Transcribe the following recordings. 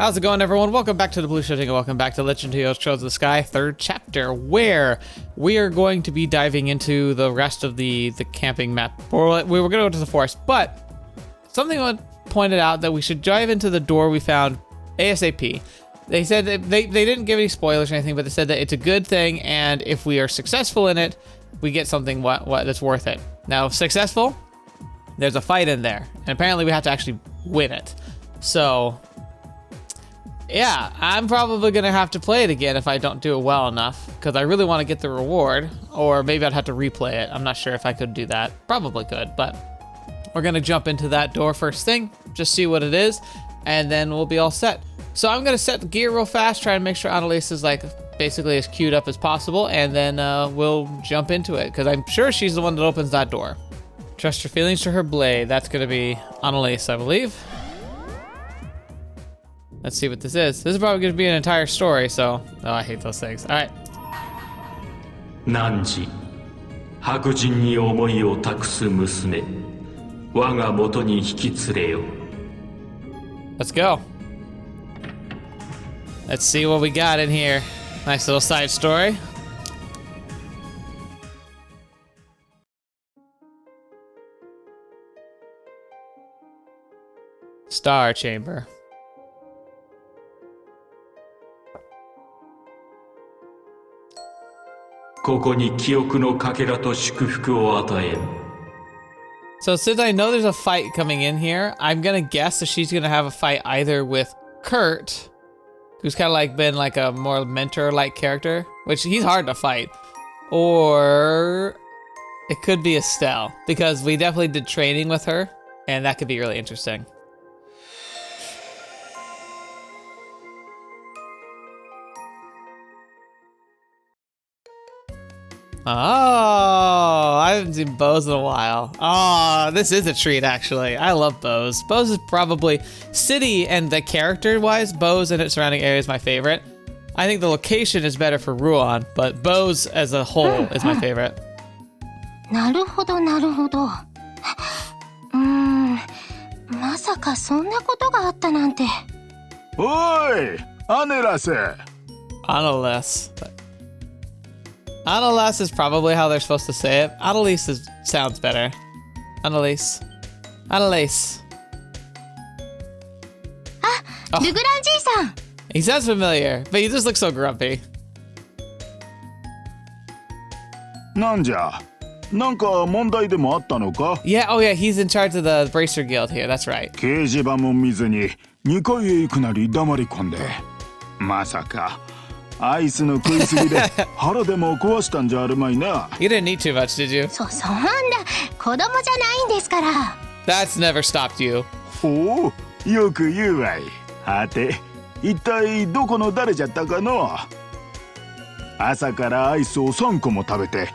How's it going, everyone? Welcome back to the Blue Shifting and welcome back to Legend of Heroes Trails of the Sky, 3rd chapter, where we are going to be diving into the rest of the camping map. Or we were going to go to the forest, but something pointed out that we should dive into the door we found ASAP. They said that they didn't give any spoilers or anything, but they said that it's a good thing, and if we are successful in it, we get something that's worth it. Now, if successful, there's a fight in there, and apparently we have to actually win it. So yeah, I'm probably going to have to play it again if I don't do it well enough, because I really want to get the reward, or maybe I'd have to replay it. I'm not sure if I could do that. Probably could, but we're going to jump into that door first thing, just see what it is, and then we'll be all set. So I'm going to set the gear real fast, try to make sure Anelace is basically as queued up as possible, and then we'll jump into it, because I'm sure she's the one that opens that door. Trust your feelings to her blade. That's going to be Anelace, I believe. Let's see what this is. This is probably going to be an entire story, so... Oh, I hate those things. All right. Nanji, 白人に思いを託す娘、我が元に引き連れよ。Let's go. Let's see what we got in here. Nice little side story. Star Chamber. ここに記憶のかけらと祝福を与えん。 So since I know there's a fight coming in here, I'm gonna guess that she's gonna have a fight either with Kurt, who's kind of been a more mentor-like character, which he's hard to fight, or it could be Estelle, because we definitely did training with her, and that could be really interesting. Oh, I haven't seen Bose in a while. Oh, this is a treat, actually. I love Bose. Bose is probably, city and the character-wise, Bose and its surrounding area is my favorite. I think the location is better for Ruan, but Bose as a whole is my favorite. なるほど、なるほど。まさかそんなことがあったなんて。おい、アネラス。Anelace. Anelace is probably how they're supposed to say it. Anelace sounds better. Anelace. Anelace. Ah, Liberlじいさん。He sounds familiar, but he just looks so grumpy. なんじゃ、なんか問題でもあったのか? Yeah, oh yeah, he's in charge of the Bracer Guild here, that's right. 掲示板も見ずに2階へ行くなり黙り込んで。まさか。アイスの食いすぎで腹でも壊したんじゃあるまいな。You didn't eat too much, did you? そんな子供じゃないんですから。That's never stopped you. おお、よく言うわい。はて、一体どこの誰じゃったかの？朝からアイスを3個も食べて。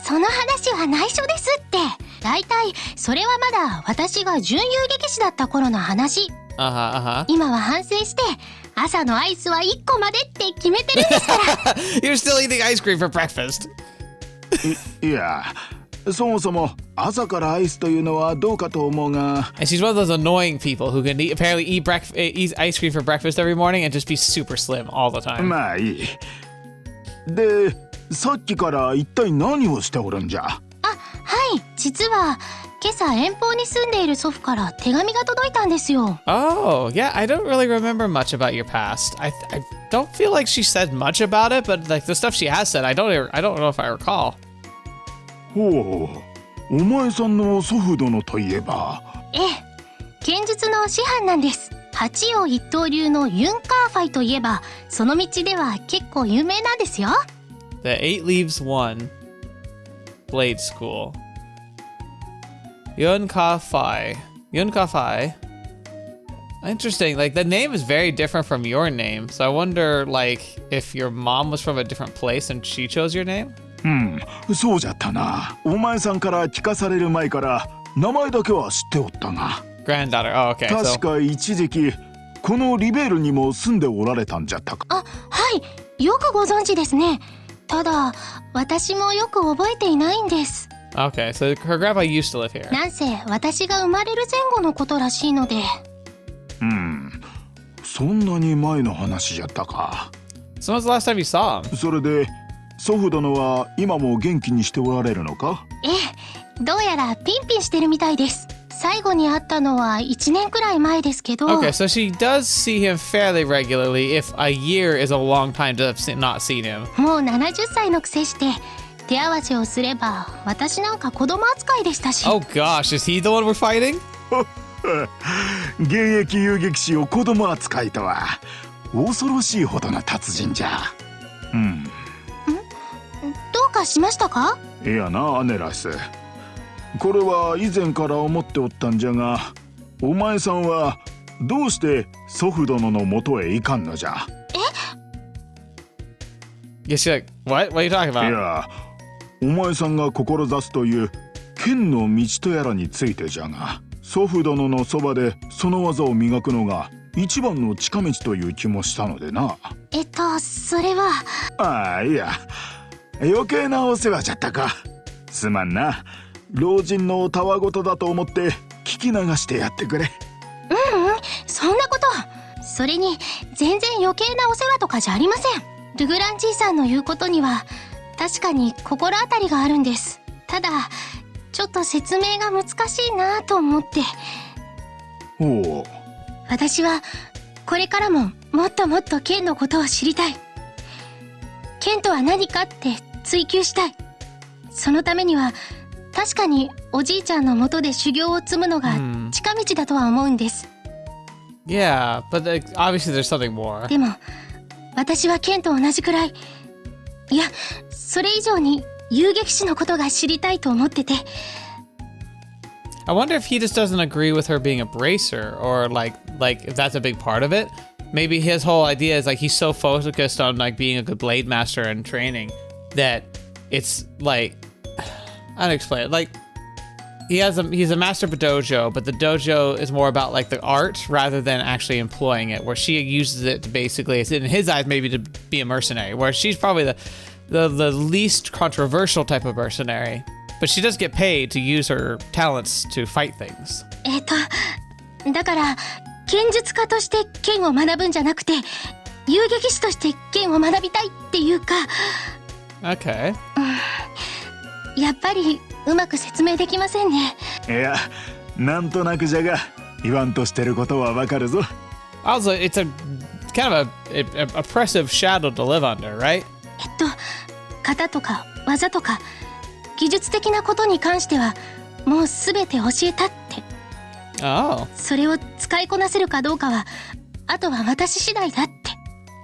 その話は内緒ですって。だいたいそれはまだ私が準遊撃士だった頃の話。今は反省して朝のアイスは1個までって決めてるんですから。You're still eating ice cream for breakfast. いや、そもそも朝からアイスというのはどうかと思うが。And she's one of those annoying people who can apparently eat ice cream for breakfast every morning and just be super slim all the time. まあいい。で、さっきから一体何をしておるんじゃ？はい、実は今朝遠方に住んでいる祖父から手紙が届いたんですよ。Oh, yeah, I don't really remember much about your past. I don't feel like she said much about it, but the stuff she has said, I don't know if I recall. ほう、お前さんの祖父殿といえば。ええ、剣術の師範なんです。八王一刀流のユンカーファイといえば、その道では結構有名なんですよ。The Eight Leaves One Blade School. Yunkafai. Interesting. The name is very different from your name. So I wonder, if your mom was from a different place and she chose your name? そうじゃったな。お前さんから聞かされる前から名前だけは知っておったが。Granddaughter. Oh, okay. 確か一時期このリベールにも住んでおられたんじゃったか。あ、はい。よくご存知ですね。ただ、私もよく覚えていないんです。Okay, so her grandpa used to live here. なんせ私が生まれる前後のことらしいので。そんなに前の話じゃったか。So when's the last time you saw him? それで祖父殿は今も元気にしておられるのか？ええ、どうやらピンピンしてるみたいです。最後に会ったのは1年くらい前ですけど。Okay, so she does see him fairly regularly if a year is a long time to have not seen him. もう70歳のくせして手合わせをすれば私なんか子供扱いでしたし。Oh gosh, is he the one we're fighting? 現役遊撃士を子供扱いとは恐ろしいほどの達人じゃ。どうかしましたか？いやな、アネラス。これは以前から思っておったんじゃが、お前さんはどうして祖父殿の元へ行かんのじゃ？Yeah, she's like, what? What are you talking い about? や、お前さんが志すという剣の道とやらについてじゃが、祖父殿のそばでその技を磨くのが一番の近道という気もしたのでな。それは。いや、余計なお世話じゃったか。すまんな。老人のたわごとだと思って聞き流してやってくれ。そんなこと。それに全然余計なお世話とかじゃありません。ルグランじいさんの言うことには確かに心当たりがあるんです。ただちょっと説明が難しいなと思って。おう。私はこれからももっともっと剣のことを知りたい。剣とは何かって追求したい。そのためには確かにおじいちゃんのもとで修行を積むのが近道だとは思うんです。Yeah, but obviously there's something more. でも私は剣と同じくらい、いやそれ以上に遊撃士のことが知りたいと思ってて。I wonder if he just doesn't agree with her being a bracer, or like if that's a big part of it. Maybe his whole idea is like he's so focused on like being a good blade master and training that it's like, I don't explain it. Like he's a master of a dojo, but the dojo is more about like the art rather than actually employing it, where she uses it to basically, in his eyes, maybe to be a mercenary, where she's probably the least controversial type of mercenary, but she does get paid to use her talents to fight things. だから剣術家として剣を学ぶんじゃなくて遊撃士として剣を学びたいっていうか。 Okay. やっぱりうまく説明できませんね。いや、なんとなくじゃが言わんとしてることはわかるぞ。Also, it's a kind of a oppressive shadow to live under, right? 型とか技とか技術的なことに関してはもうすべて教えたって。Oh. それを使いこなせるかどうかはあとは私次第だって。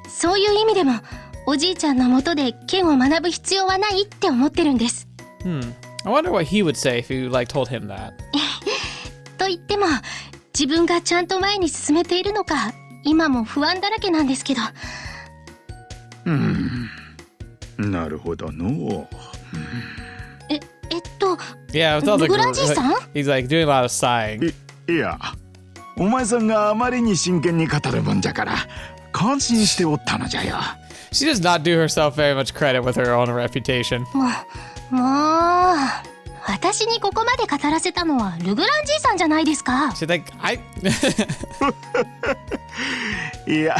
そういう意味でもおじいちゃんの元で剣を学ぶ必要はないって思ってるんです。I wonder what he would say if you like told him that. と言っても自分がちゃんと前に進めているのか今も不安だらけなんですけど。なるほどの。Yeah, with all the ルグランじいさん？ he's like doing a lot of sighing. いや、お前さんがあまりに真剣に語るもんじゃから感心しておったのじゃよ。She does not do herself very much credit with her own reputation. もう私にここまで語らせたのはルグランじいさんじゃないですか。She's like, いや、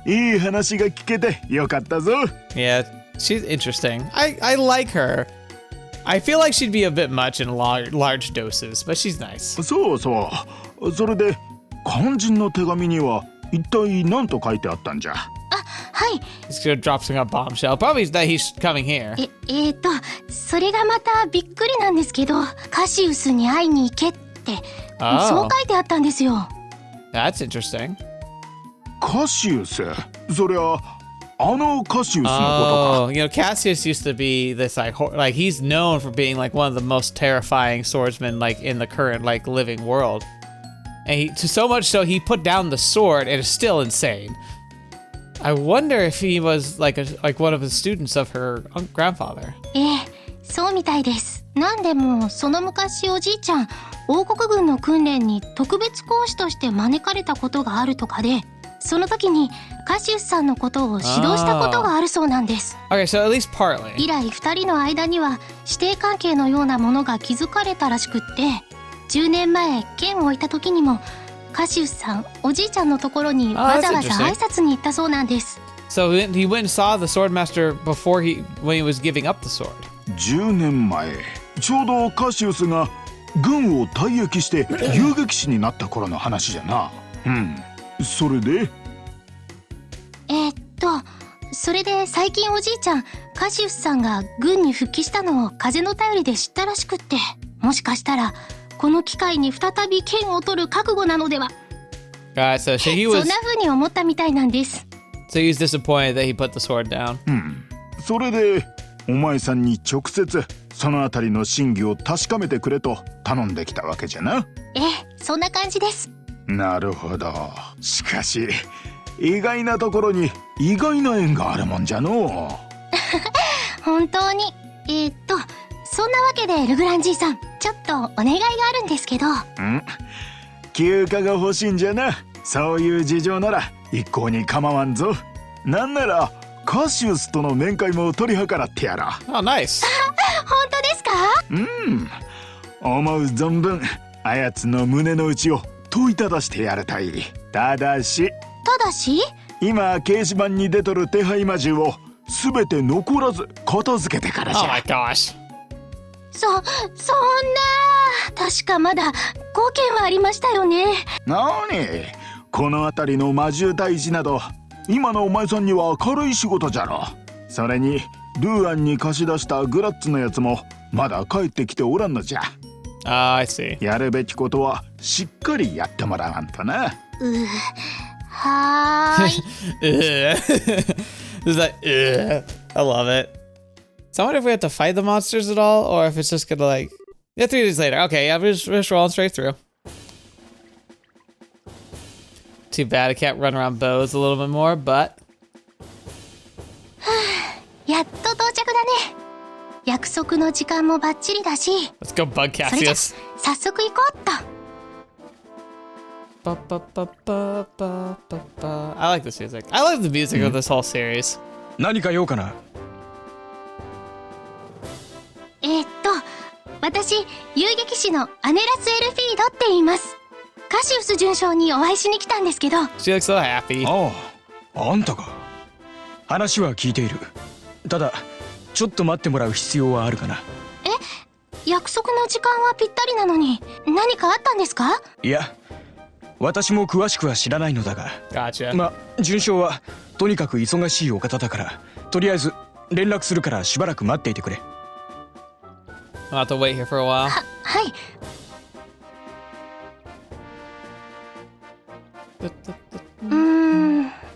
いい話が聞けてよかったぞ。Yeah, she's interesting. I like her. I feel like she'd be a bit much in large doses, but she's nice. そうそう。それで肝心の手紙には一体何と書いてあったんじゃ？はい。He's gonna drop some bombshell. Probably that he's coming here. それがまたびっくりなんですけど、カシウスに会いに行けって、そう書いてあったんですよ。That's interesting. カシウス？そりゃあのカシウスのことか。Oh, you know, Cassius used to be this like he's known for being like one of the most terrifying swordsmen like in the current like living world. And so much so he put down the sword and is still insane. I wonder if he was like one of the students of her grandfather. そうみたいです。なんでもその昔おじいちゃん王国軍の訓練に特別講師として招かれたことがあるとかで、その時にカシウスさんのことを指導したことがあるそうなんです。Okay, so at least partly. 以来2人の間には師弟関係のようなものが築かれたらしくって、10年前剣を置いた時にもカシウスさんおじいちゃんのところにわざわざ挨拶に行ったそうなんです。So he went and saw the swordmaster before when he was giving up the sword. 10年前、ちょうどカシウスが軍を退役して遊撃士になった頃の話じゃな。それでそれで最近おじいちゃんカシウスさんが軍に復帰したのを風の便りで知ったらしくって、もしかしたらこの機会に再び剣を取る覚悟なのでは。So he was, そんな風に思ったみたいなんです。So he was disappointed that he put the sword down. それでお前さんに直接そのあたりの真偽を確かめてくれと頼んできたわけじゃな。そんな感じです。なるほど。しかし意外なところに意外な縁があるもんじゃの本当に。そんなわけでルグランじいさん、ちょっとお願いがあるんですけど。休暇が欲しいんじゃな。そういう事情なら一向に構わんぞ。なんならカシウスとの面会も取り計らってやろう。Oh, nice. 本当ですか？思う存分あやつの胸の内を問いただしてやるたい。ただし今掲示板に出とる手配魔獣を全て残らず片付けてからじゃ。 Oh my gosh. そんな確かまだ5件はありましたよね。なに、この辺りの魔獣退治など今のお前さんには軽い仕事じゃろ。それにルーアンに貸し出したグラッツのやつもまだ帰ってきておらんのじゃ。I see. やるべきことはしっかりやってもらわんとな。はーい。It's like, I love it. So I wonder if we have to fight the monsters at all, or if it's just gonna like, yeah, 3 days later. Okay, yeah, we're just rolling straight through. Too bad I can't run around bows a little bit more, but. やっと到着だね。約束の時間もバッチリだし。Let's go, Bug それじゃ Cassius. 早速行こうっと。I like this music. I like the music of this whole series. 何か用かな。私、遊撃士のアネラス・エルフィードって言います。カシウス准将にお会いしに来たんですけど。She looks so happy. あんたか。話は聞いている。ただちょっと待ってもらう必要はあるかな。約束の時間はぴったりなのに何かあったんですか？いや、私も詳しくは知らないのだが。Gotcha. 准将はとにかく忙しいお方だから、とりあえず連絡するからしばらく待っていてくれ。I'll have to wait here for a while. はい。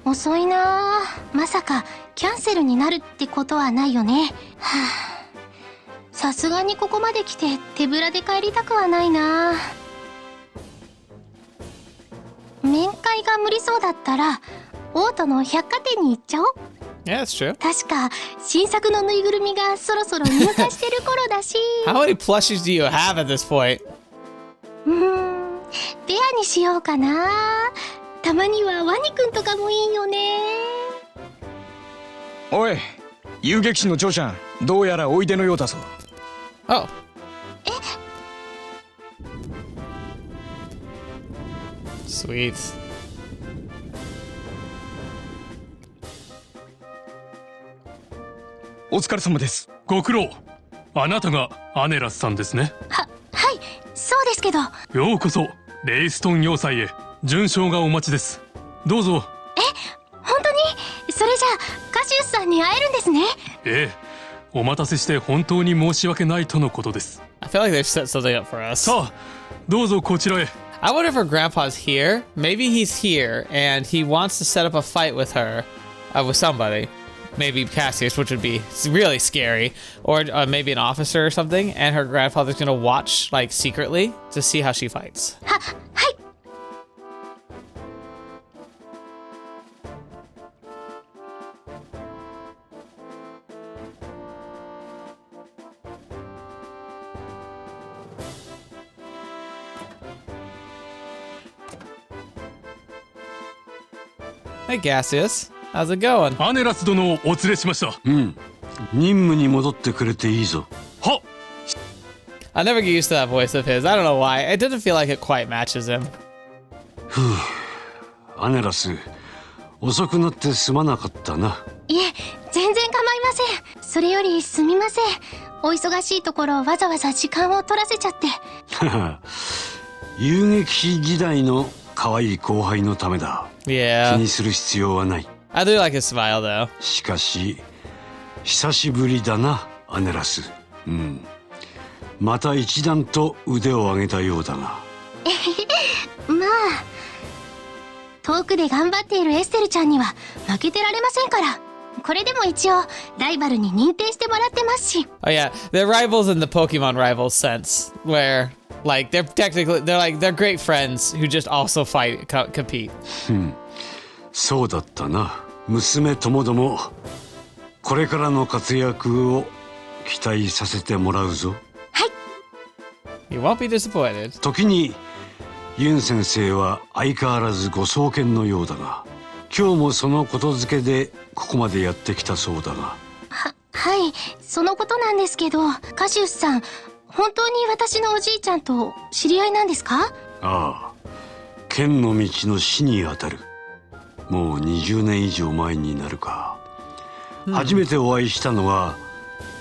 遅いな。まさかキャンセルになるってことはないよね。さすがにここまで来て手ぶらで帰りたくはないな。面会が無理そうだったらオートの百貨店に行っちゃおう。Yeah, that's true. 確か新作のぬいぐるみがそろそろ入荷してる頃だし。How many plushies do you have at this point? ペアにしようかな。たまにはワニくんとかもいいよね。おい、遊撃士の長ちゃん、どうやらおいでのようだぞ。Oh. え Sweet. お疲れ様です。ご苦労。あなたがアネラスさんですね。はい、そうですけど。ようこそレイストン要塞へ。准将がお待ちです。どうぞ。本当に？それじゃあカシウスさんに会えるんですね。ええ、お待たせして本当に申し訳ないとのことです。I feel like they've set something up for us. さあ、どうぞこちらへ。I wonder if her grandpa's here. Maybe he's here and he wants to set up a fight with her, with somebody. Maybe Cassius, which would be really scary, or maybe an officer or something, and her grandfather's gonna watch, like, secretly to see how she fights. はい。Hey, Cassius. How's it going? アネラス殿をお連れしました。任務に戻ってくれていいぞ。はっ。 I never get used to that voice of his. I don't know why. It doesn't feel like it quite matches him. アネラス、遅くなってすまなかったな。いえ、全然構いません。それよりすみません。お忙しいところわざわざ時間を取らせちゃって。遊撃時代の可愛い後輩のためだ。Yeah. 気にする必要はない。I do like his smile, though. しかし、久しぶりだな、アネラス。また一段と腕を上げたようだが。まあ、遠くで頑張っているエステルちゃんには負けてられませんから。これでも一応ライバルに認定してもらってますし。Oh yeah, they're rivals in the Pokemon rivals sense, where like they're great friends who just also compete. そうだったな。娘ともども、これからの活躍を期待させてもらうぞ。はい。You won't be disappointed. 時にユン先生は相変わらずご壮健のようだが、今日もそのことづけでここまでやってきたそうだが。はい、そのことなんですけど、カシウスさん、本当に私のおじいちゃんと知り合いなんですか？ああ、剣の道の師にあたる。もう20年以上前になるか。初めてお会いしたのは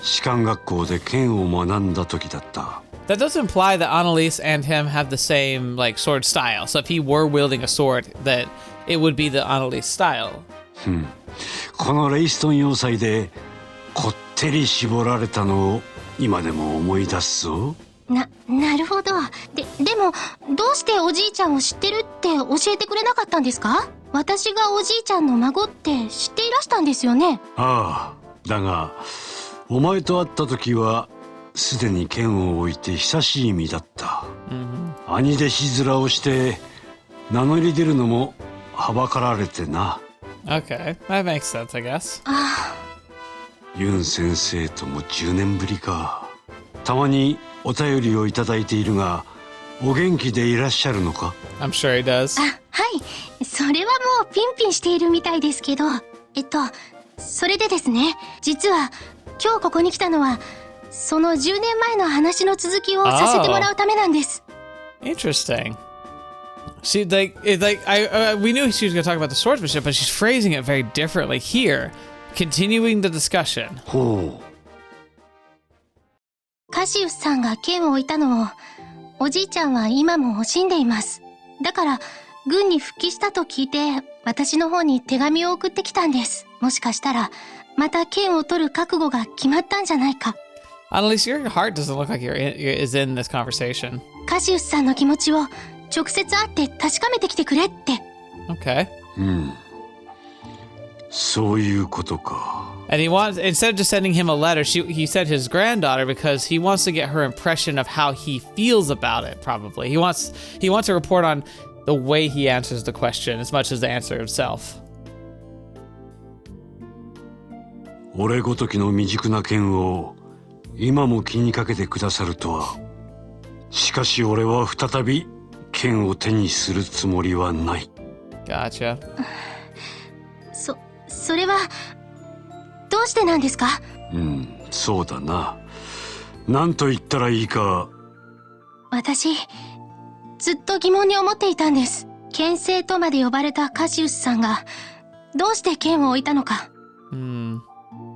士官学校で剣を学んだ時だった。That does imply that Anelace and him have the same like sword style. So if he were wielding a sword, that it would be the Anelace style. このレイストン要塞でこってり絞られたのを今でも思い出すぞ。なるほど。でもどうしておじいちゃんを知ってるって教えてくれなかったんですか？私がおじいちゃんの孫って知っていらしたんですよね。ああ、だがお前と会った時はすでに剣を置いて久しい身だった。兄弟子面をして名乗り出るのもはばかられてな。Okay, that makes sense, I guess. ユン先生とも10年ぶりか。たまにお便りをいただいているが、お元気でいらっしゃるのか？ I'm sure he does. はい、それはもうピンピンしているみたいですけど、それでですね、実は今日ここに来たのはその10年前の話の続きをさせてもらうためなんです。Interesting. She we knew she was going to talk about the swordsmanship, but she's phrasing it very differently here, continuing the discussion. ほう。カシウスさんが剣を置いたのをおじいちゃんは今も惜しんでいます。だから軍に復帰したと聞いて私の方に手紙を送ってきたんです。もしかしたらまた剣を取る覚悟が決まったんじゃないか。Anelace, your heart doesn't look like is in this conversation. カシウスさんの気持ちを直接会って確かめてきてくれって。Okay. そういうことか。And he wants, instead of just sending him a letter, he sent his granddaughter because he wants to get her impression of how he feels about it, probably. He wants a report on the way he answers the question as much as the answer itself. 俺ごときの未熟な剣を今も気にかけてくださるとは。しかし俺は再び剣を手にするつもりはない。Gotcha. それはどうしてなんですか？そうだな。何と言ったらいいか。私ずっと疑問に思っていたんです。剣聖とまで呼ばれたカシウスさんがどうして剣を置いたのか。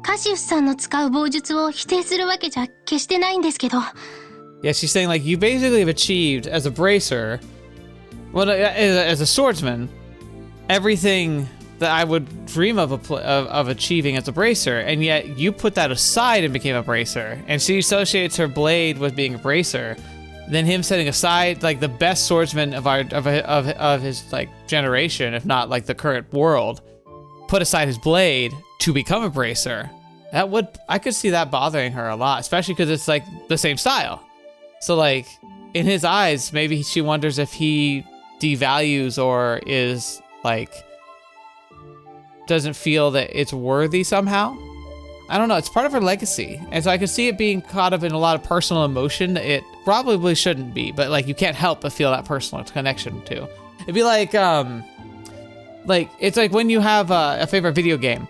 カシウスさんの使う棒術を否定するわけじゃ決してないんですけど。Yeah, she's saying like you basically have achieved as a bracer, well, as a swordsman, everything that I would dream of achieving as a bracer, and yet you put that aside and became a bracer. And she associates her blade with being a bracer. Then him setting aside like the best swordsman of his like generation, if not like the current world, put aside his blade to become a bracer. I could see that bothering her a lot, especially because it's like the same style. So like in his eyes, maybe she wonders if he devalues or is like doesn't feel that it's worthy somehow. I don't know. It's part of her legacy, and so I could see it being caught up in a lot of personal emotion that it probably shouldn't be, but like you can't help but feel that personal connection too. It'd be like Like, it's like when you have a favorite video game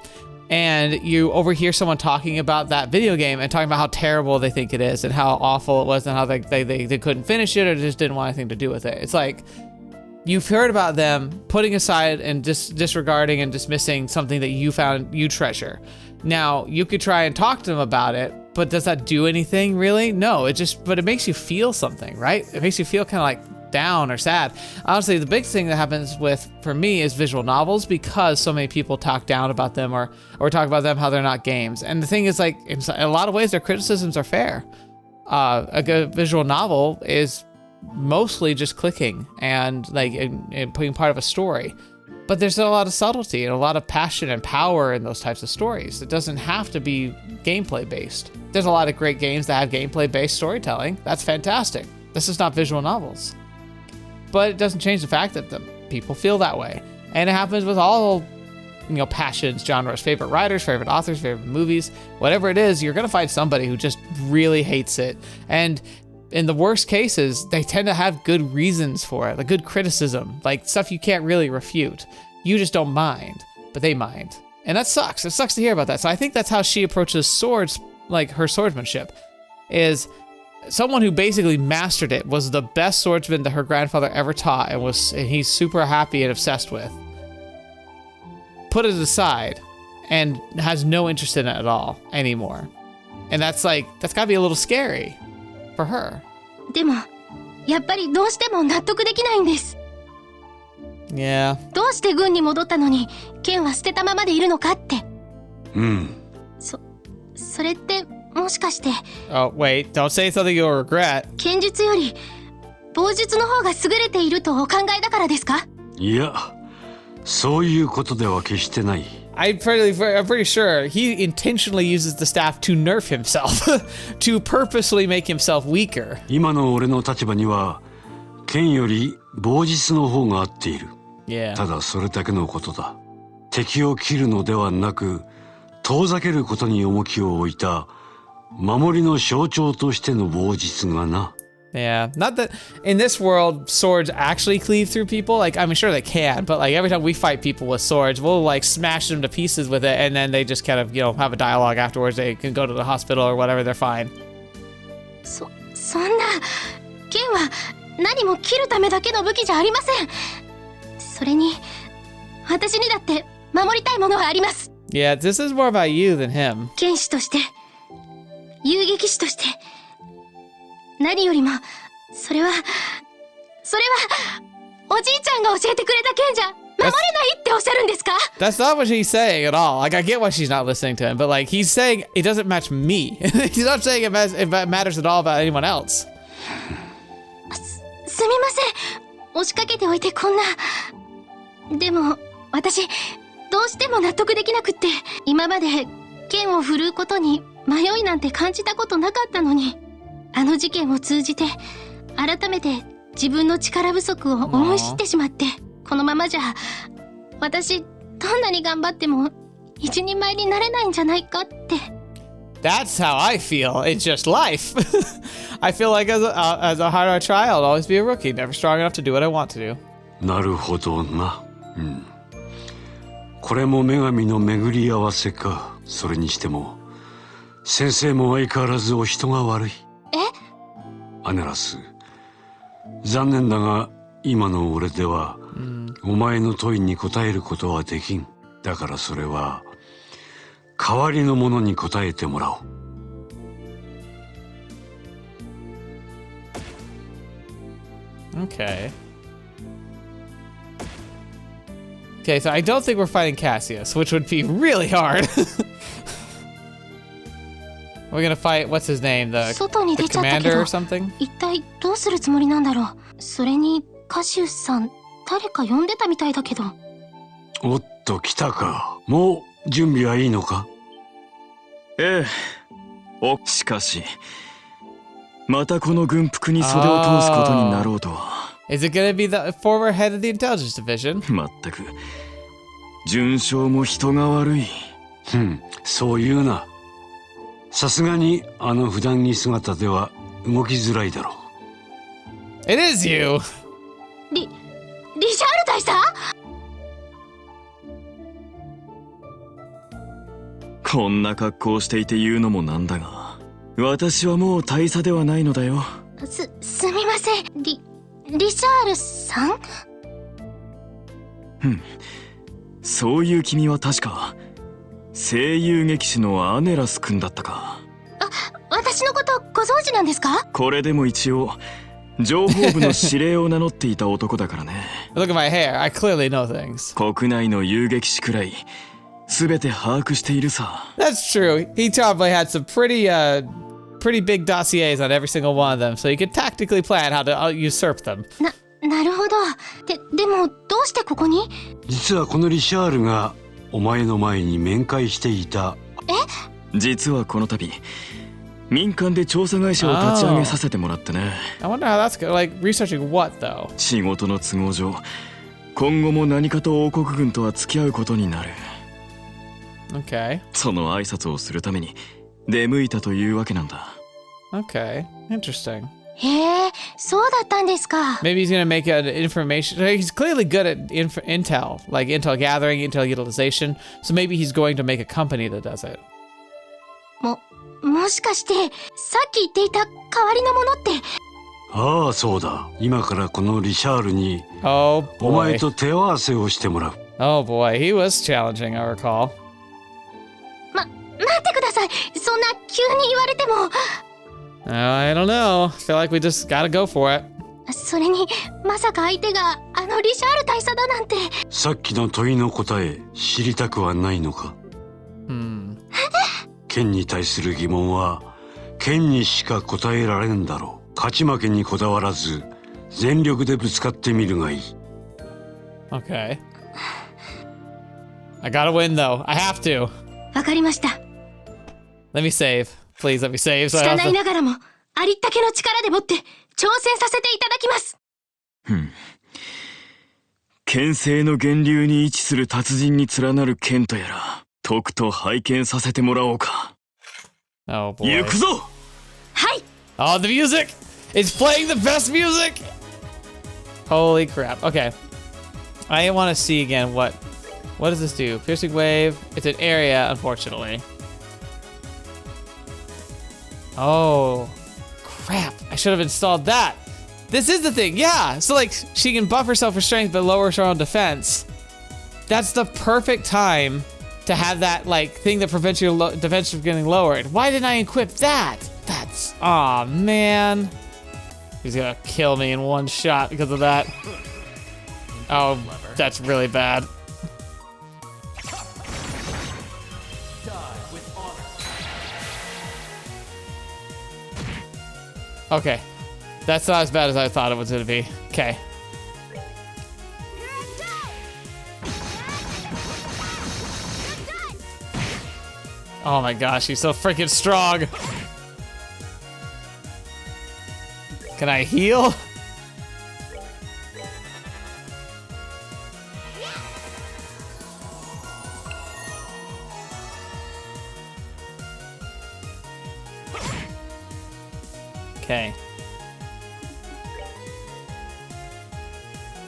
and you overhear someone talking about that video game and talking about how terrible they think it is and how awful it was and how they couldn't finish it or just didn't want anything to do with it. It's like you've heard about them putting aside and disregarding and dismissing something that you found you treasure. Now, you could try and talk to them about it, but does that do anything really? No, but it makes you feel something, right? It makes you feel kind of like down or sad. Honestly, the big thing that happens for me is visual novels, because so many people talk down about them or talk about them how they're not games. And the thing is, like, in a lot of ways their criticisms are fair. A good visual novel is mostly just clicking and like and being part of a story, but there's a lot of subtlety and a lot of passion and power in those types of stories. It doesn't have to be gameplay based. There's a lot of great games that have gameplay based storytelling. That's fantastic. This is not visual novels. But it doesn't change the fact that the people feel that way. And it happens with all, passions, genres, favorite writers, favorite authors, favorite movies, whatever it is, you're going to find somebody who just really hates it. And in the worst cases, they tend to have good reasons for it, like good criticism, like stuff you can't really refute. You just don't mind, but they mind. And that sucks. It sucks to hear about that. So I think that's how she approaches swords, like her swordsmanship, is someone who basically mastered it, was the best swordsman that her grandfather ever taught and he's super happy and obsessed with. Put it aside and has no interest in it at all anymore. And that's gotta be a little scary for her. でも、やっぱりどうしても納得できないんです。Yeah. どうして軍に戻ったのに、剣は捨てたままでいるのかって。それってもしかして。Oh, wait, don't say something you'll regret. 剣術より棒術の方が優れているとお考えだからですか？いや、そういうことでは決してない。I'm pretty sure he intentionally uses the staff to nerf himself, to purposely make himself weaker. 今の俺の立場には剣より棒術の方が合っている。Yeah. ただそれだけのことだ。敵を切るのではなく、遠ざけることに重きを置いた守りの象徴としての棒術がな。Yeah, not that in this world swords actually cleave through people. Like, I'm sure they can, but like every time we fight people with swords, we'll like smash them to pieces with it, and then they just kind of, have a dialogue afterwards. They can go to the hospital or whatever. They're fine. そんな剣は何も切るためだけの武器じゃありません。それに私にだって守りたいものはあります。Yeah, this is more about you than him. 剣士として、遊撃士として。何よりもそれはおじいちゃんが教えてくれた剣じゃ守れないっておっしゃるんですか？ That's not what he's saying at all. Like, I get why she's not listening to him, but like he's saying it doesn't match me. He's not saying it matters at all about anyone else. すみません、押しかけておいてこんな。でも私どうしても納得できなくって、今まで剣を振るうことに迷いなんて感じたことなかったのに。あの事件を通じて改めて自分の力不足を思い知ってしまって、このままじゃ私どんなに頑張っても一人前になれないんじゃないかって。 That's how I feel. It's just life. I feel like as a hard try, I'll always be a rookie, never strong enough to do what I want to do. なるほどな。これも女神の巡り合わせか。それにしても先生も相変わらずお人が悪い。アネラス、残念だが今の俺では、お前の問いに答えることはできん。だからそれは代わりのものに答えてもらおう。Okay. Okay, so I don't think we're fighting Cassius, which would be really hard. We're gonna fight, what's his name, the commander or something? 一体どうするつもりなんだろう。それにカシウスさん、誰か呼んでたみたいだけど。おっと来たか。もう準備はいいのか？ええ。しかしまたこの軍服に袖を通すことになろうとは。Is it gonna be the former head of the intelligence division? まったく準将も人が悪い。そう言うな。さすがにあの普段着姿では動きづらいだろう。It is you! リシャール大佐？こんな格好をしていて言うのもなんだが、私はもう大佐ではないのだよ。すみません。リシャールさん？そういう君は確か声優劇士のアネラス君だったか。私のことご存知なんですか？これでも一応情報部の司令を名乗っていた男だからね。Look at my hair. I clearly know things. 国内の遊撃士くらい全て把握しているさ。That's true. He probably had some pretty big dossiers on every single one of them, so he could tactically plan how to usurp them. なるほど。でもどうしてここに？実はこのリシャールがお前の前に面会していた。実はこの度民間で調査会社を立ち上げさせてもらってね。I wonder how that's good. Like researching what though? 仕事の都合上、今後も何かと王国軍とは付き合うことになる。Okay. その挨拶をするために出向いたというわけなんだ。Okay. Interesting. へえ、そうだったんですか。Maybe he's gonna make an information. He's clearly good at intel, like intel gathering, intel utilization. So maybe he's going to make a company that does it. もしかしてさっき言っていた代わりのものって？ああ、そうだ。今からこのリシャールに Oh お前 boy. と手合わせをしてもらう。Oh boy. He was challenging, I recall. 待ってください。そんな急に言われても。I don't know. I feel like we just gotta go for it. それにまさか相手がリシャール大佐だなんて。さっきの問いの答え知りたくはないのか？剣に対する疑問は剣にしか答えられんだろう。勝ち負けにこだわらず全力でぶつかってみるがいい。 Okay. I gotta win though. I have to. わかりました。Let me save. Please let me save. So 拙いながらもありったけの力でもって挑戦させていただきます。剣聖の源流に位置する達人に連なる剣とやら、とくと拝見させてもらおうか。Oh boy. 行くぞ。はい。Oh, the music! It's playing the best music! Holy crap. Okay. I want to see again what does this do? Piercing wave. It's an area, unfortunately. Oh, crap. I should have installed that. This is the thing. Yeah. So like she can buff herself for strength but lowers her own defense. That's the perfect time to have that like thing that prevents your defense from getting lowered. Why didn't I equip that? That's, aw, man. He's gonna kill me in one shot because of that. Oh, that's really bad. Okay. That's not as bad as I thought it was gonna be. Okay. Oh my gosh, he's so freaking strong. Can I heal? Okay.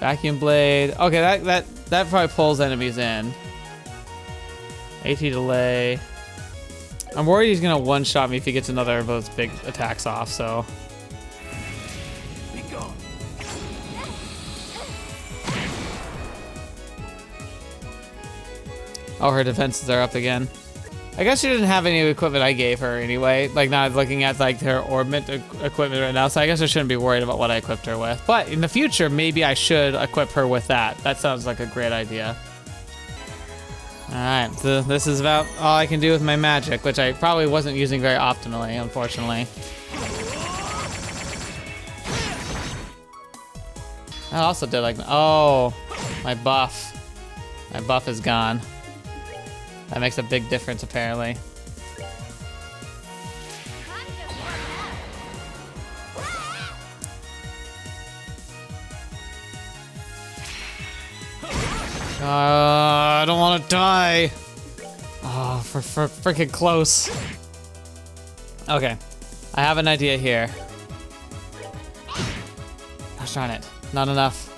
Vacuum blade. Okay, that probably pulls enemies in. AT delay. I'm worried he's gonna one-shot me if he gets another of those big attacks off, so. Oh, her defenses are up again. I guess she didn't have any equipment I gave her anyway. Like, not looking at like her orbit equipment right now, so I guess I shouldn't be worried about what I equipped her with. But in the future, maybe I should equip her with that. That sounds like a great idea. Alright, so this is about all I can do with my magic, which I probably wasn't using very optimally, unfortunately. I also did like, oh, my buff. My buff is gone. That makes a big difference, apparently. I don't want to die. Oh, for freaking close. Okay, I have an idea here. Gosh darn it, not enough.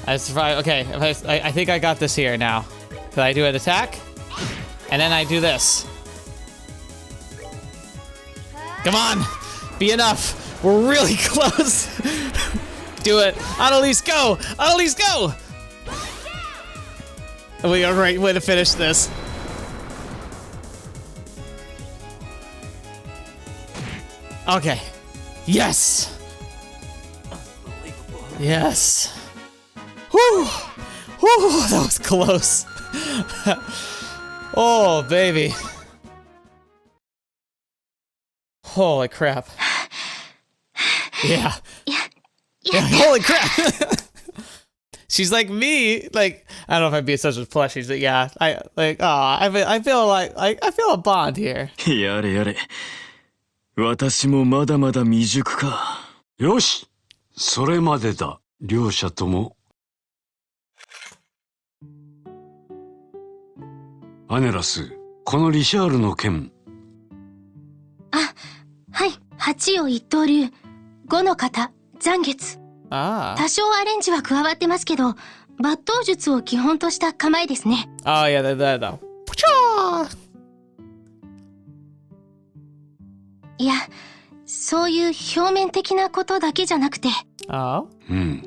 I survived. Okay, I think I got this here now. Could I do an attack? And then I do this. Come on, be enough. We're really close. Do it. Anelace, go. Anelace, go. We got a great way to finish this. Okay. Yes. Yes. Whew. Whew, that was close. Oh, baby. Holy crap. Yeah. Yeah, holy crap. She's like me, like, I don't know if I'd be such as plushies, but yeah, I feel a bond here. やれやれ。私もまだまだ未熟か。よし、それまでだ、両者とも。アネラス、このリシャールの件。あ、はい、8を一刀流、5の型、残月。多少アレンジは加わってますけど、抜刀術を基本とした構えですね。ああ、いやだ。プチャー。いや、そういう表面的なことだけじゃなくて。ああ？うん。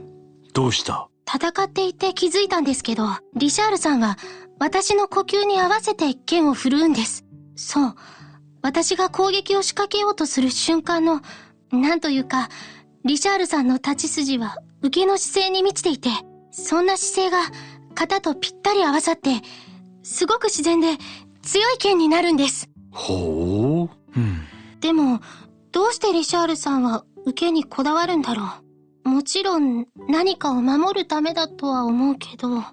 どうした？戦っていて気づいたんですけど、リシャールさんは私の呼吸に合わせて剣を振るうんです。そう。私が攻撃を仕掛けようとする瞬間の、なんというか、リシャールさんの立ち筋は受けの姿勢に満ちていて、そんな姿勢が型とぴったり合わさって、すごく自然で強い剣になるんです。ほう。でも、どうしてリシャールさんは受けにこだわるんだろう。もちろん何かを守るためだとは思うけど。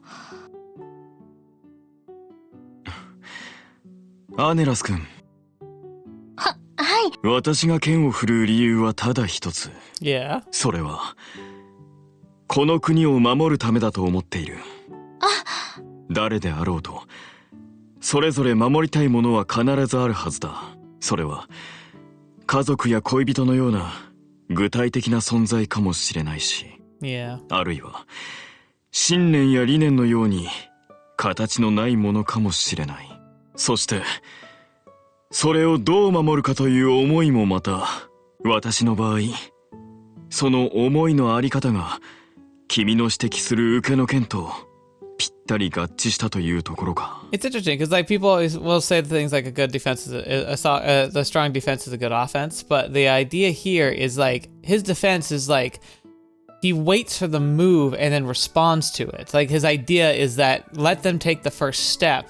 アネラス君。はい。私が剣を振るう理由はただ一つ。Yeah. それは、この国を守るためだと思っている。誰であろうと、それぞれ守りたいものは必ずあるはずだ。それは、家族や恋人のような具体的な存在かもしれないし、Yeah. あるいは、信念や理念のように形のないものかもしれない。そして、それをどう守るかという思いもまた、私の場合、その思いのあり方が、君の指摘する受けの剣と、ぴったり合致したというところか。It's interesting because like people will say things like a good defense is the strong defense is a good offense, but the idea here is like his defense is like he waits for the move and then responds to it. Like his idea is that let them take the first step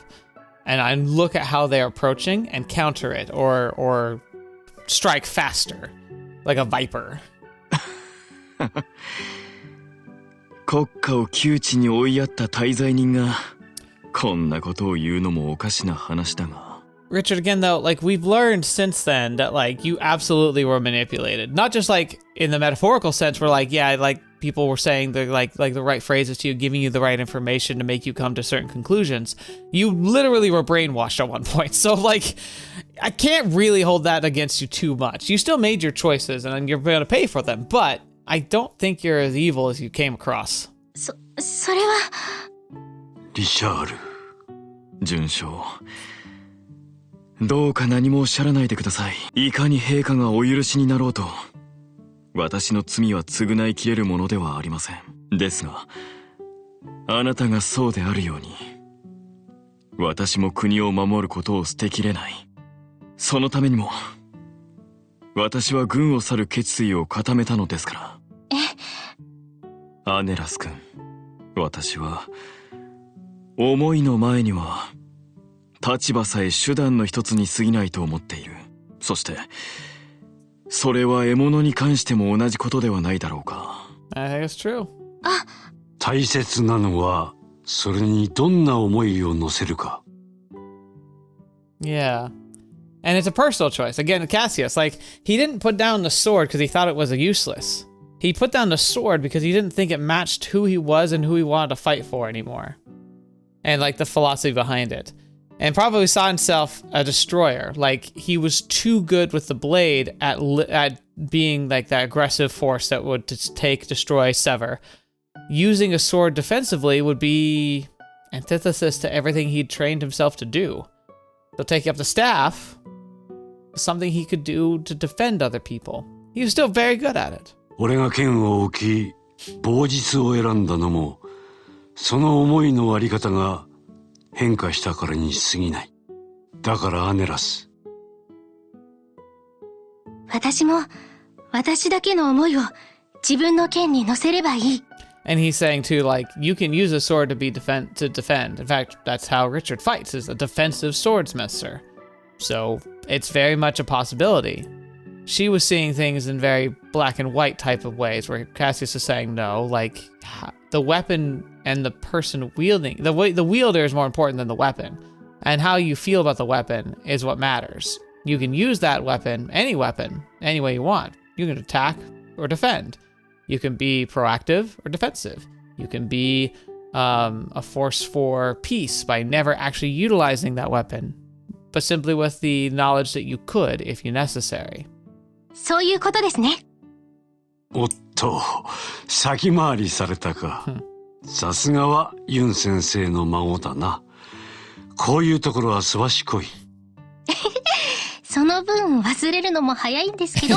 and I look at how they're approaching and counter it or strike faster like a viper. 国家を窮地に追いやった大罪人がこんなことを言うのもおかしな話だが。Richard, again though, like we've learned since then that like you absolutely were manipulated. Not just like in the metaphorical sense where like, yeah, like people were saying the like the right phrases to you, giving you the right information to make you come to certain conclusions. You literally were brainwashed at one point. So like I can't really hold that against you too much. You still made your choices and you're going to pay for them, but I don't think you're as evil as you came across. それは。リシャール。准将。どうか何もおっしゃらないでください。いかに陛下がお許しになろうと、私の罪は償いきれるものではありません。ですが、あなたがそうであるように、私も国を守ることを捨てきれない。そのためにも、私は軍を去る決意を固めたのですから。アネラス君、私は、思いの前には、立場さえ手段の一つに過ぎないと思っている。そして、それは獲物に関しても同じことではないだろうか。I think it's true. 大切なのは、それにどんな思いを乗せるか。Yeah. And it's a personal choice. Again, Cassius, like, he didn't put down the sword because he thought it was useless. He put down the sword because he didn't think it matched who he was and who he wanted to fight for anymore. And, like, the philosophy behind it. And probably saw himself a destroyer. Like, he was too good with the blade at being, like, that aggressive force that would take, destroy, sever. Using a sword defensively would be antithesis to everything he'd trained himself to do. So taking up the staff was something he could do to defend other people. He was still very good at it. 俺が剣を置き、棒術を選んだのも、その思いのあり方が変化したからに過ぎない。だからアネラス。私も、私だけの思いを自分の剣に乗せればいい。And he's saying too, like, you can use a sword to defend. In fact, that's how Richard fights, is a defensive swordsmester. So it's very much a possibility. She was seeing things in very black and white type of ways, where Cassius is saying no, like the weapon and the person wielding, the wielder is more important than the weapon. And how you feel about the weapon is what matters. You can use that weapon, any way you want. You can attack or defend. You can be proactive or defensive. You can be a force for peace by never actually utilizing that weapon, but simply with the knowledge that you could if you necessary. そういうことですね。おっと、先回りされたか。さすがはユン先生の孫だな。こういうところはすばしこい。その分忘れるのも早いんですけど。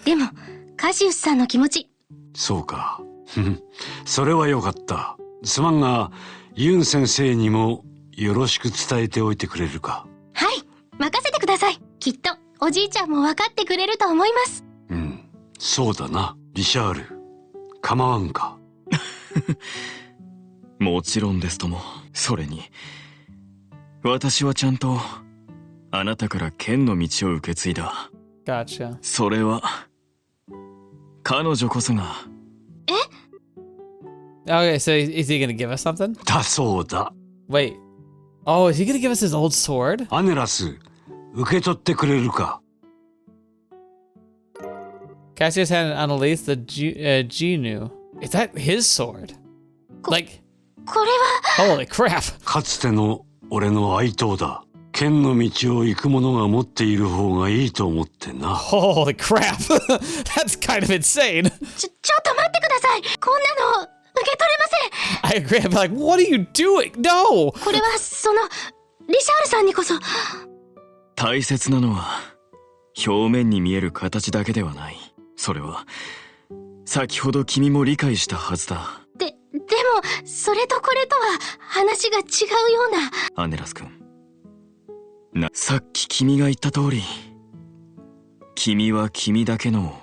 でも、カシウスさんの気持ち。そうか。それはよかった。すまんが、ユン先生にもよろしく伝えておいてくれるか。はい、任せてください。きっとおじいちゃんも分かってくれると思います。うん、そうだな、リシャール。構わんか。もちろんですとも。それに、私はちゃんとあなたから剣の道を受け継いだ。Gotcha. それは彼女こそが。Okay, so is he gonna give us something? だそうだ。Wait. Oh, is he gonna give us his old sword? アネラス、受け取ってくれるか。Cassius handed Anelace the Genu. Is that his sword? Like, これは holy crap. かつての俺の愛刀だ。剣の道を行く者が持っている方がいいと思ってな。Holy crap. That's kind of insane. ちょっと待ってください。こんなの受け取れません。 I agree. I'm like, what are you doing? No. これはリシャールさんにこそ。大切なのは表面に見える形だけではない。それは先ほど君も理解したはずだ。でもそれとこれとは話が違うような。アネラス君、さっき君が言った通り、君は君だけの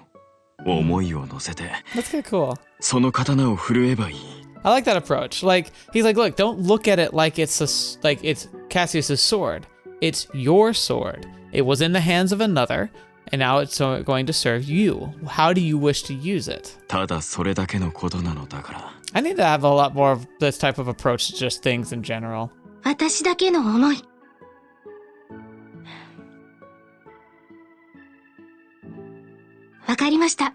思いを乗せて、 That's kind of cool. その刀を振るえばいい。I like that approach. Like, he's like, look, don't look at it like it's Cassius's sword. It's your sword. It was in the hands of another, and now it's going to serve you. How do you wish to use it? ただそれだけのことなのだから。I need to have a lot more of this type of approach to just things in general. 私だけの思い。わかりました。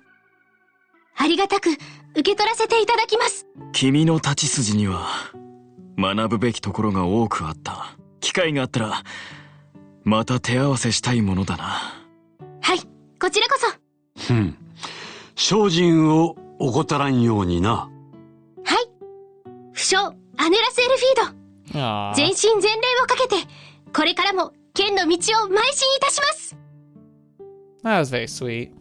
ありがたく受け取らせていただきます。君の立ち筋には学ぶべきところが多くあった。機会があったらまた手合わせしたいものだな。はい、こちらこそ。精進を怠らんようにな。はい。不肖アネラスエルフィード。Aww. 全身全霊をかけてこれからも剣の道を邁進いたします。 That was very sweet.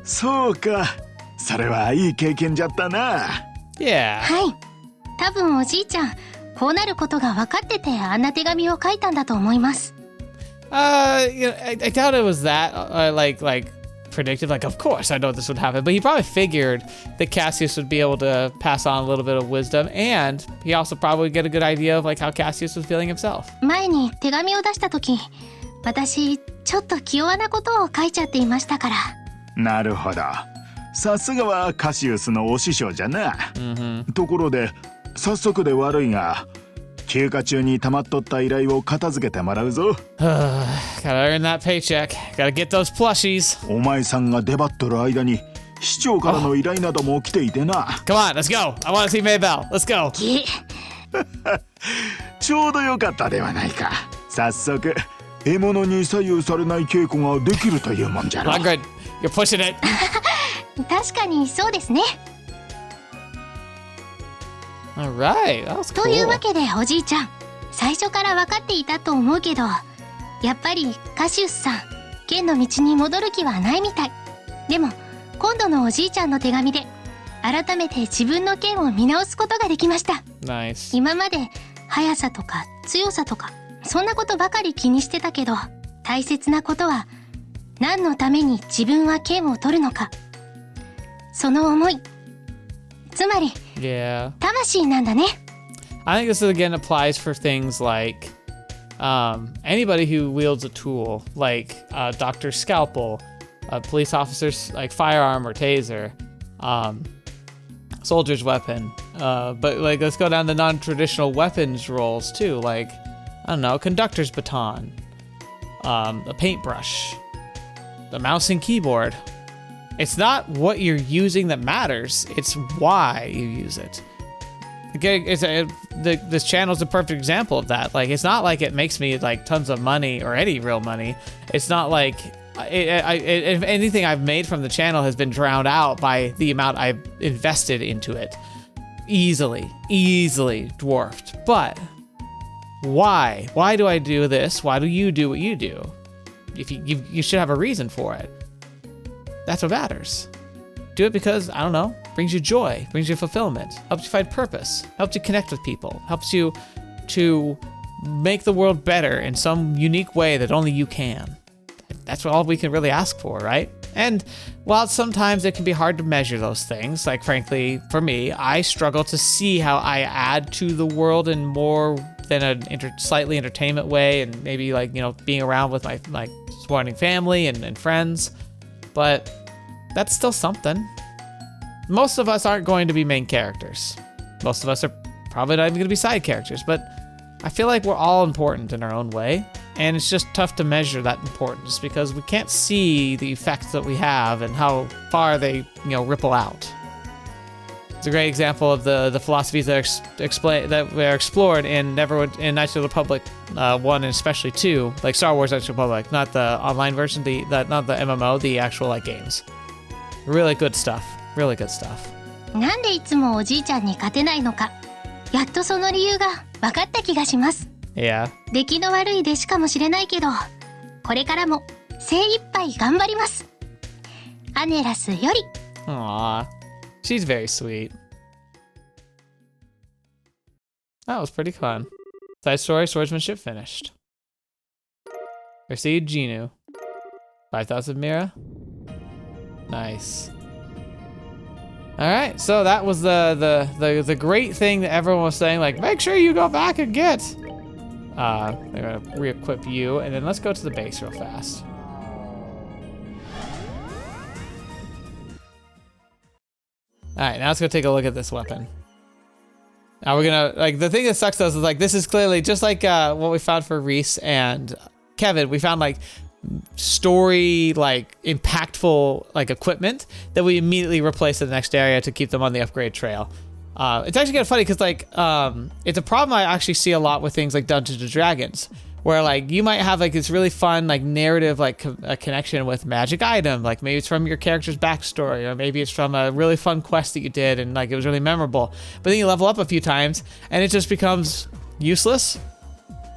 そうか、それはいい経験じゃったな。Yeah. はい。多分おじいちゃん、こうなることが分かっててあんな手紙を書いたんだと思います。You know, I doubt it was that like predicted. Like, of course I know this would happen, but he probably figured that Cassius would be able to pass on a little bit of wisdom, and he also probably get a good idea of like how Cassius was feeling himself. 前に手紙を出した時、私ちょっと気弱なことを書いちゃっていましたから。なるほど。さすがはカシウスのお師匠じゃな。ところで早速で悪いが、休暇中に溜まっとった依頼を片付けてもらうぞ。Gotta earn that paycheck. Gotta get those plushies. お前さんが出張っとる間に市長からの依頼なども来ていてな。Come on, let's go. I want to see Maybell. Let's go. ちょうどよかったではないか。早速獲物に左右されない稽古ができるというもんじゃろ。Margaret, you're pushing it. 確かにそうですね。Alright, that was cool. というわけでおじいちゃん、最初から分かっていたと思うけど、やっぱりカシウスさん、剣の道に戻る気はないみたい。でも今度のおじいちゃんの手紙で改めて自分の剣を見直すことができました。Nice. 今まで速さとか強さとかそんなことばかり気にしてたけど、大切なことは何のために自分は剣を取るのか、その思い、つまり Yeah. 魂なんだね。I think this again applies for things like anybody who wields a tool, like Dr. Scalpel, a police officer's like firearm or taser, soldier's weapon. But like, let's go down the non-traditional weapons roles too, like, I don't know, conductor's baton, a paintbrush, the mouse and keyboard. It's not what you're using that matters, it's why you use it. Okay, this channel's a perfect example of that. Like, it's not like it makes me like tons of money or any real money. It's not like if anything I've made from the channel has been drowned out by the amount I've invested into it. Easily dwarfed. But why? Why do I do this? Why do you do what you do? If you should have a reason for it. That's what matters. Do it because, I don't know, brings you joy, brings you fulfillment, helps you find purpose, helps you connect with people, helps you to make the world better in some unique way that only you can. That's all we can really ask for, right? And while sometimes it can be hard to measure those things, like frankly, for me, I struggle to see how I add to the world in more than a slightly entertainment way, and maybe like, you know, being around with my like supporting family and friends, but that's still something. Most of us aren't going to be main characters. Most of us are probably not even going to be side characters, but I feel like we're all important in our own way, and it's just tough to measure that importance because we can't see the effects that we have and how far they, you know, ripple out. It's a great example of the philosophies that were explored in Knights of the Republic 1 and especially 2, like Star Wars Knights of the Republic, not the online version, not the MMO, the actual like games. Really good stuff. Really good stuff. なんでいつもおじいちゃんに勝てないのか、やっとその理由が分かった気がします。Yeah. 出来の悪い弟子かもしれないけど、これからも精一杯頑張ります。アネラスより。Aww. She's very sweet. That was pretty fun. Side story, swordsmanship finished. Proceed Genu. 5,000 Mira. Nice. All right, so that was the great thing that everyone was saying, like, make sure you go back and get. They're gonna re-equip you, and then let's go to the base real fast. All right, now let's go take a look at this weapon. Now we're gonna, like, the thing that sucks though is like, this is clearly just like what we found for Reese and Kevin. We found like story, like impactful, like equipment that we immediately replace in the next area to keep them on the upgrade trail. It's actually kind of funny because like, it's a problem I actually see a lot with things like Dungeons and Dragons, where like you might have like this really fun like narrative like a connection with magic item, like maybe it's from your character's backstory, or maybe it's from a really fun quest that you did and like it was really memorable, but then you level up a few times and it just becomes useless.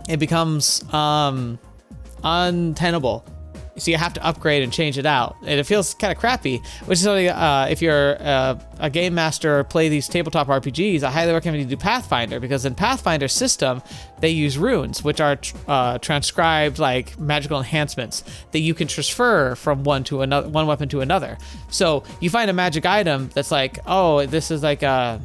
It becomes untenable, so you have to upgrade and change it out, and it feels kind of crappy, which is something if you're a game master or play these tabletop RPGs, I highly recommend you do Pathfinder, because in Pathfinder's system they use runes, which are transcribed like magical enhancements that you can transfer from one weapon to another. So you find a magic item that's like, oh, this is like a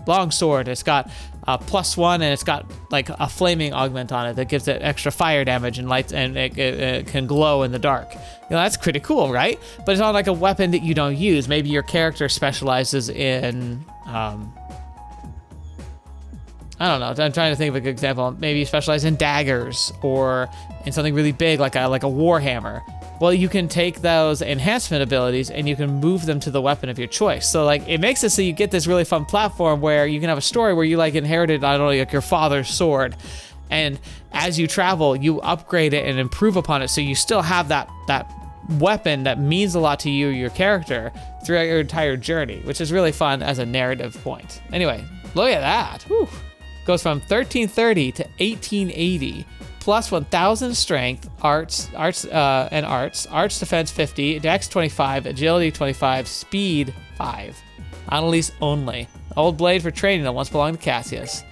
long sword. It's got +1 and it's got like a flaming augment on it that gives it extra fire damage and lights, and it can glow in the dark. You know, that's pretty cool, right? But it's not like a weapon that you don't use. Maybe your character specializes in I don't know, I'm trying to think of a good example. Maybe you specialize in daggers or in something really big like a warhammer. Well, you can take those enhancement abilities and you can move them to the weapon of your choice. So like, it makes it so you get this really fun platform where you can have a story where you like inherited, I don't know, like your father's sword, and as you travel, you upgrade it and improve upon it, so you still have that weapon that means a lot to you, your character, throughout your entire journey, which is really fun as a narrative point. Anyway, look at that. Whew. Goes from 1330 to 1880, plus 1,000 strength, arts, defense 50, dex 25, agility 25, speed 5. Anelace only. Old blade for training that once belonged to Cassius.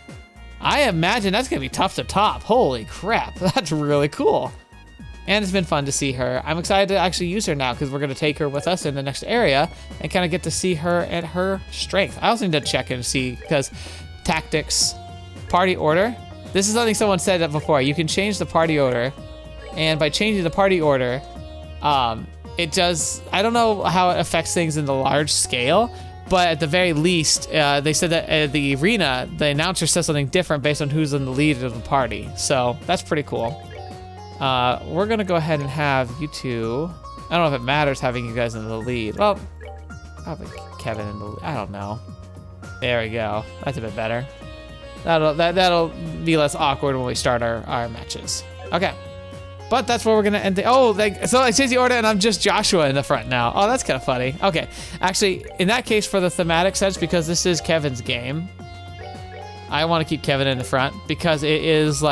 I imagine that's gonna be tough to top. Holy crap, that's really cool. And it's been fun to see her. I'm excited to actually use her now because we're gonna take her with us in the next area and kind of get to see her at her strength. I also need to check and see because tactics, party order. This is something someone said before. You can change the party order, and by changing the party order, it does, I don't know how it affects things in the large scale, but at the very least, they said that at the arena, the announcer says something different based on who's in the lead of the party. So that's pretty cool. We're gonna go ahead and have you two. I don't know if it matters having you guys in the lead. Well, probably Kevin in the lead. I don't know. There we go. That's a bit better. That'll be less awkward when we start our matches. Okay. But that's where we're gonna end so I change the order and I'm just Joshua in the front now. Oh, that's kind of funny. Okay, actually, in that case, for the thematic sense, because this is Kevin's game, I want to keep Kevin in the front because it is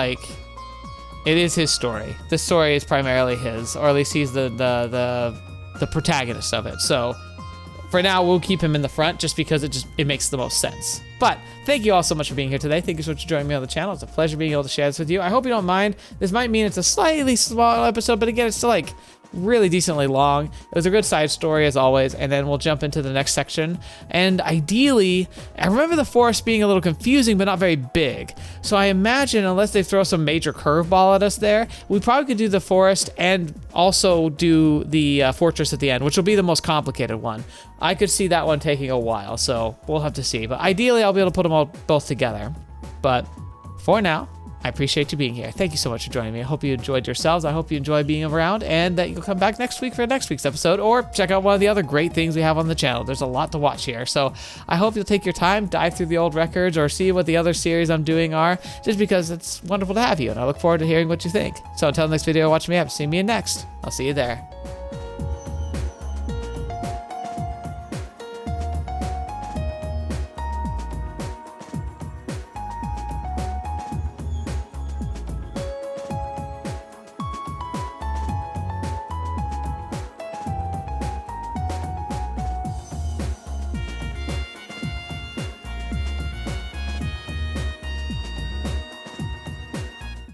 his story. This story is primarily his, or at least he's the protagonist of it. So for now, we'll keep him in the front just because it makes the most sense. But thank you all so much for being here today. Thank you so much for joining me on the channel. It's a pleasure being able to share this with you. I hope you don't mind. This might mean it's a slightly small episode, but again, it's still like really decently long. It was a good side story as always, and then we'll jump into the next section. And ideally, I remember the forest being a little confusing, but not very big. So I imagine unless they throw some major curveball at us there, we probably could do the forest and also do the fortress at the end, which will be the most complicated one. I could see that one taking a while, so we'll have to see. But ideally, I'll be able to put them all both together. But for now, I appreciate you being here. Thank you so much for joining me. I hope you enjoyed yourselves. I hope you enjoy being around and that you'll come back next week for next week's episode or check out one of the other great things we have on the channel. There's a lot to watch here. So I hope you'll take your time, dive through the old records or see what the other series I'm doing are just because it's wonderful to have you. And I look forward to hearing what you think. So until the next video, watch me up. See me in next. I'll see you there.